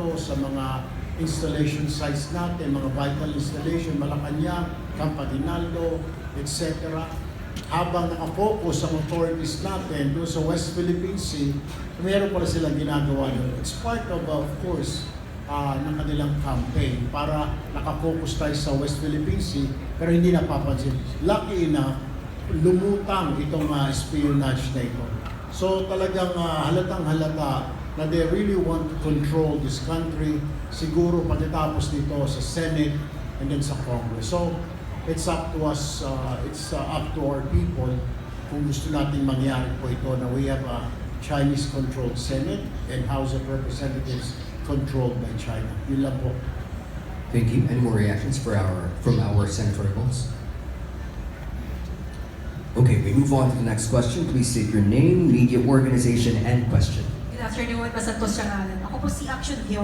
Cotabato, sa mga installation sites natin, mga vital installation, Malacanang, Campaninaldo, etc. Habang nakafocus ang authorities natin doon sa West Philippine Sea, meron pala silang ginagawa doon. It's part of course, ng kanilang campaign para nakafocus tayo sa West Philippine Sea, pero hindi napapansin. Lucky enough, lumutang itong espionage na ito. So talagang halatang halata na they really want to control this country, siguro pagkatapos nito sa Senate and then sa Congress. So it's up to us, it's up to our people kung gusto nating mangyari po ito na we have a Chinese-controlled Senate and House of Representatives controlled by China. Yun lang po. Thank you. Any more reactions from our senatorials? Okay, we move on to the next question. Please state your name, media organization, and question. Good afternoon, Masantos Siangalan. Ako po si Action View.